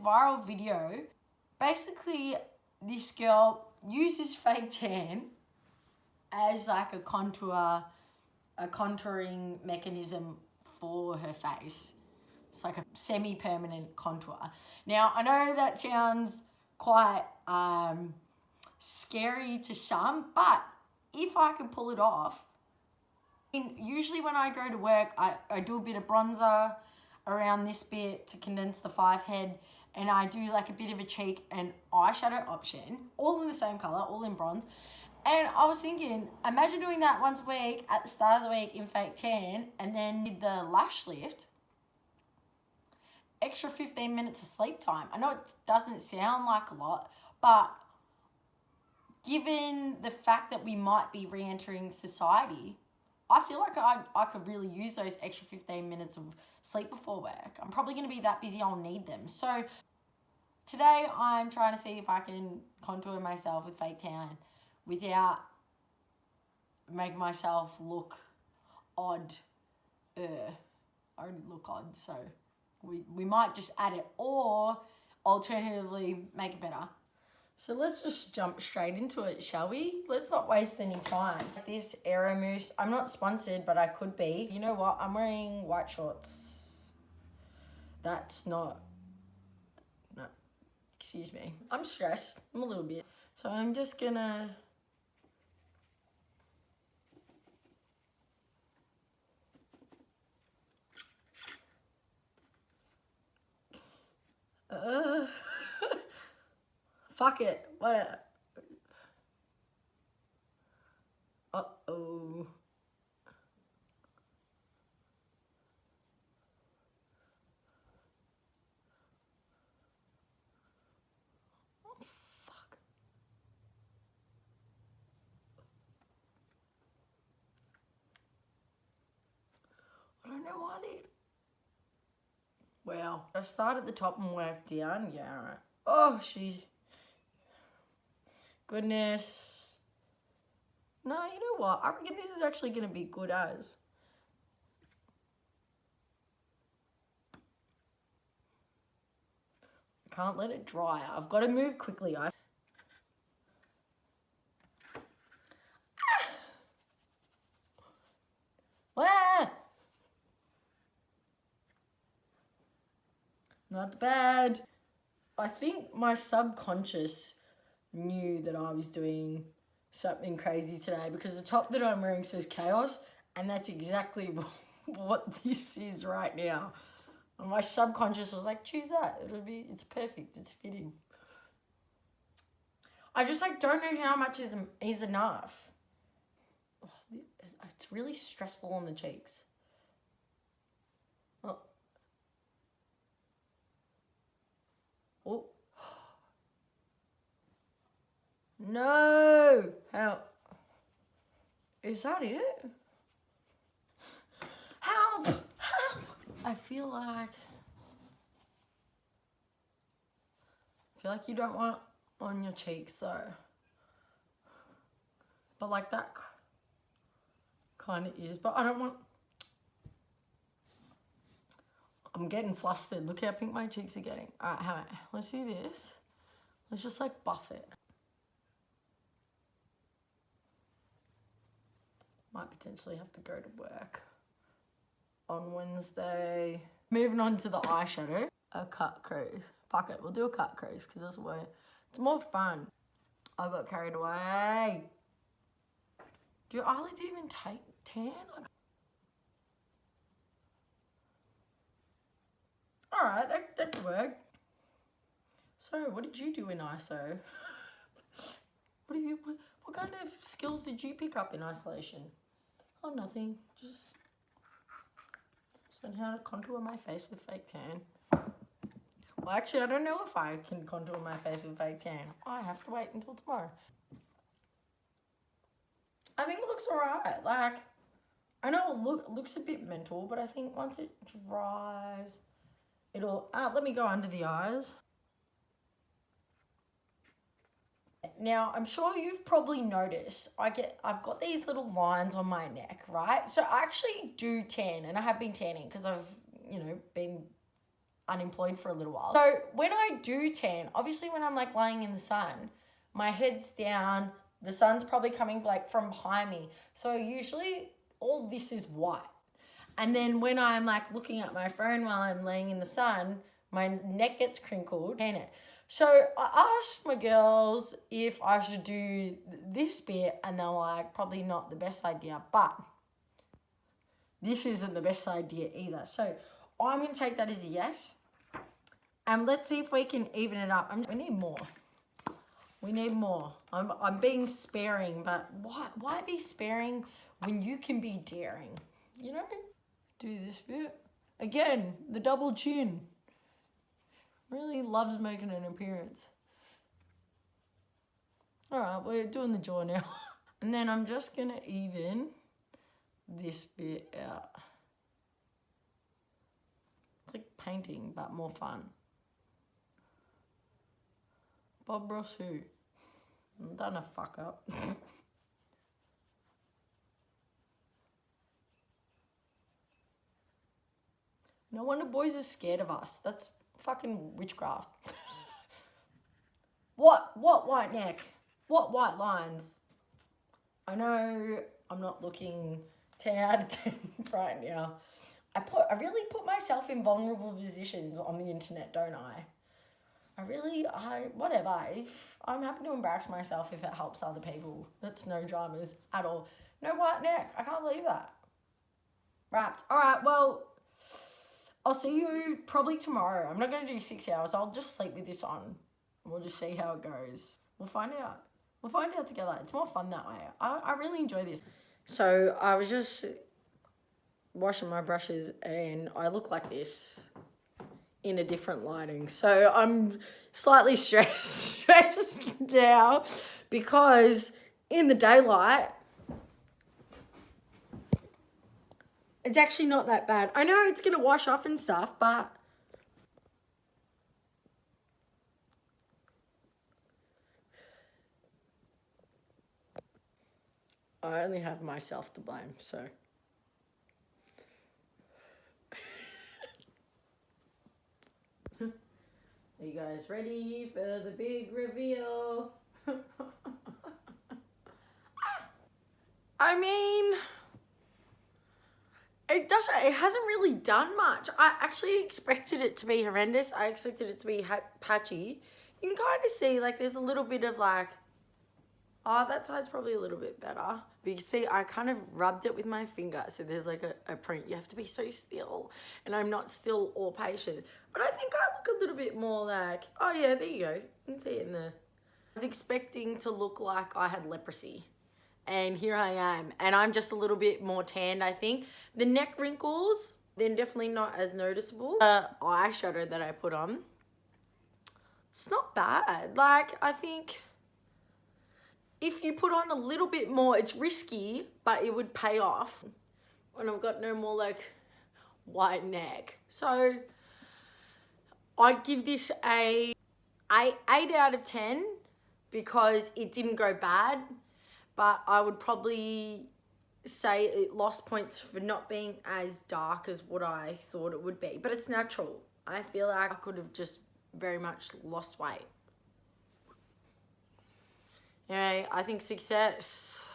viral video. Basically, this girl uses fake tan as like a contouring mechanism for her face. It's like a semi-permanent contour. Now, I know that sounds quite scary to some, but if I can pull it off, usually when I go to work, I do a bit of bronzer around this bit to condense the 5 head, and I do like a bit of a cheek and eyeshadow option, all in the same color, all in bronze. And I was thinking, imagine doing that once a week at the start of the week in fake tan, and then did the lash lift. Extra 15 minutes of sleep time. I know it doesn't sound like a lot, but given the fact that we might be re-entering society, I feel like I could really use those extra 15 minutes of sleep before work. I'm probably going to be that busy I'll need them. So today I'm trying to see if I can contour myself with fake tan without making myself look odd. I already look odd, so we might just add it, or alternatively make it better. So let's just jump straight into it, shall we? Let's not waste any time. This Aero Mousse, I'm not sponsored, but I could be. You know what? I'm wearing white shorts. That's not, no, excuse me. I'm stressed, I'm a little bit. So I'm just gonna, fuck it, what? Uh-oh. Fuck. I don't know why they... Wow. I start at the top and work down. Yeah, alright. Oh, goodness. No, you know what? I reckon this is actually going to be good as. I can't let it dry. I've got to move quickly. Not bad. I think my subconscious knew that I was doing something crazy today, because the top that I'm wearing says chaos, and that's exactly what this is right now. And my subconscious was like, choose that. It's perfect. It's fitting. I just don't know how much is enough. Oh, it's really stressful on the cheeks. Oh. Oh. No! How? Is that it? Help! Help! I feel like you don't want on your cheeks though. But like that kind of is. But I don't want... I'm getting flustered. Look how pink my cheeks are getting. Alright, let's do this. Let's just buff it. Might potentially have to go to work on Wednesday. Moving on to the eyeshadow. A cut crease. Fuck it, we'll do a cut crease because that's where it's more fun. I got carried away. Do eyelids even take tan? Alright, that could work. So, what did you do in ISO? What kind of skills did you pick up in isolation? Oh, nothing. Just learn how to contour my face with fake tan. Well, actually, I don't know if I can contour my face with fake tan. I have to wait until tomorrow. I think it looks alright. I know it looks a bit mental, but I think once it dries, it'll... let me go under the eyes. Now, I'm sure you've probably noticed, I've got these little lines on my neck, right? So I actually do tan, and I have been tanning because I've, been unemployed for a little while. So when I do tan, obviously when I'm like lying in the sun, my head's down, the sun's probably coming like from behind me. So usually all this is white. And then when I'm like looking at my phone while I'm laying in the sun, my neck gets crinkled, tan it. So I asked my girls if I should do this bit, and they're like, probably not the best idea, but this isn't the best idea either. So I'm going to take that as a yes. And let's see if we can even it up. We need more. We need more. I'm being sparing, but why be sparing when you can be daring? You know? Do this bit. Again, the double chin. Really loves making an appearance. Alright, we're doing the jaw now. And then I'm just going to even this bit out. It's like painting, but more fun. Bob Ross who? I've done a fuck up. No wonder boys are scared of us. That's fucking witchcraft. What white neck? What white lines? I know I'm not looking 10 out of 10 right now. I really put myself in vulnerable positions on the internet, don't I? Whatever. I'm happy to embarrass myself if it helps other people. That's no dramas at all. No white neck. I can't believe that. Wrapped. All right, well, I'll see you probably tomorrow. I'm not going to do 6 hours. I'll just sleep with this on. And we'll just see how it goes. We'll find out. We'll find out together. It's more fun that way. I really enjoy this. So I was just washing my brushes and I look like this in a different lighting. So I'm slightly stressed now because in the daylight, it's actually not that bad. I know it's going to wash off and stuff, but I only have myself to blame, so. Are you guys ready for the big reveal? I mean, it hasn't really done much. I actually expected it to be horrendous. I expected it to be patchy. You can kind of see, like, there's a little bit of, like, oh, that side's probably a little bit better. But you can see, I kind of rubbed it with my finger. So there's, like, a print. You have to be so still. And I'm not still or patient. But I think I look a little bit more like, oh, yeah, there you go. You can see it in there. I was expecting to look like I had leprosy. And here I am. And I'm just a little bit more tanned, I think. The neck wrinkles, they're definitely not as noticeable. The eyeshadow that I put on, it's not bad. Like, I think if you put on a little bit more, it's risky, but it would pay off when I've got no more, like, white neck. So I'd give this a 8 out of 10 because it didn't go bad. But I would probably say it lost points for not being as dark as what I thought it would be. But it's natural. I feel like I could have just very much lost weight. Anyway, I think success.